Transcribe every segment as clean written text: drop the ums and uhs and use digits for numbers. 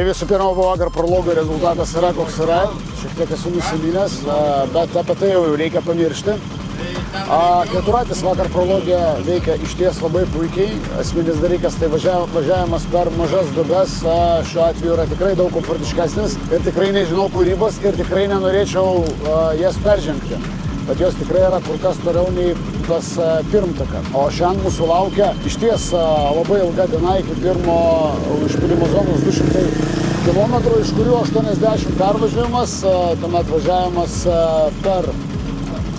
visų pirma, vakar prologo rezultatas yra koks yra, šiek tiek esu nusiminęs, bet apie tai jau reikia pamiršti. Keturratis vakar prologė veikia išties labai puikiai. Esminis dalykas tai važiavimas per mažas duobes šiuo atveju yra tikrai daug komfortiškesnis ir tikrai nežinau kūrybos ir tikrai nenorėčiau jas peržengti. Bet jos tikrai yra kur kas toliau nei tas pirmtakas. O šiandien mūsų laukia išties labai ilga diena iki pirmo užpylimo zonos 200 km, iš kurių 80 pervažiavimas, tuomet važiavimas per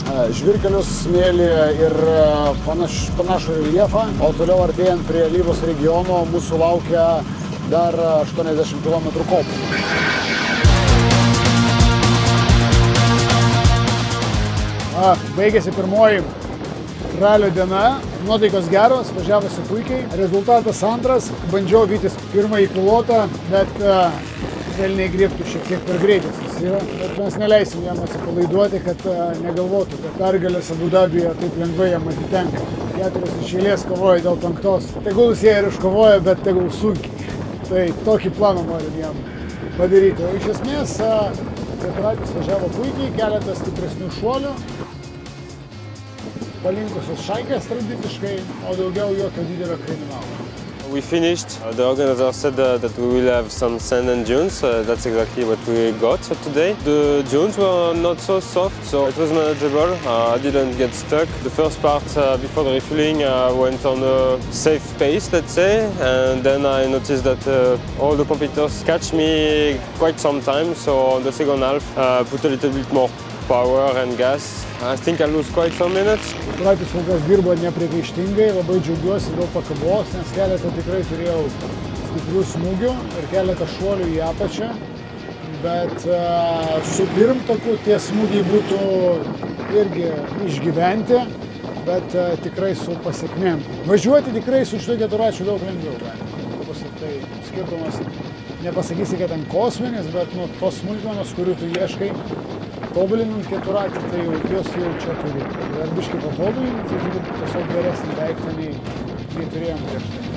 žvyrkelius, smėlį ir panašų reljefą. O toliau artėjant prie Lyvos regiono mūsų laukia dar 80 km kopų. Baigėsi pirmoji ralio diena, nuotaikos geros, važiavosi puikiai, rezultatas antras, bandžiau vytis pirmąjį pilotą, bet velniai griebtų šiek tiek per greitis jis yra, bet mes neleisim jam atsipalaiduoti, kad negalvotų, kad pergalės Abu Dabyje taip lengvai jam atitenka. 4 iš eilės kovoja dėl 5. Tegul jis ją ir iškovoja, bet tegul sunkiai. Tai tokį planą norim jam padaryti. O iš esmės, keturratis važiavo puikiai, keletas stipresnių šuolių. Palinkusios šaikės tradiciškai, o daugiau jokio didelio kriminalo. We finished. The organizer said that we will have some sand and dunes. That's exactly what we got today. The dunes were not so soft, so it was manageable. I didn't get stuck. The first part before the refueling went on a safe pace, let's say, and then I noticed that all the competitors catch me quite some time, so on the second half put a little bit more power and gas. I think I lose quite some minutes. Keturratis kol kas dirbo nepriekaištingai, labai džiaugiuosi dėl pakabos, nes keletą tikrai turėjau stiprių smūgių ir keletą šuolių į apačią. Bet su pirmtaku tie smūgiai būtų irgi išgyventi, bet tikrai su pasiekmėm. Važiuoti tikrai su šituo keturračiu daug lengviau. Tai skirtumas, nepasakysi, kad ten kosminis, bet tos smulkmenos, kurių tu ieškai, tobulinant keturratį, tai jos jau čia turi. Ar biškai patobulinti, tai turi tiesiog geresnį daiktą nei turėjom prieš tai.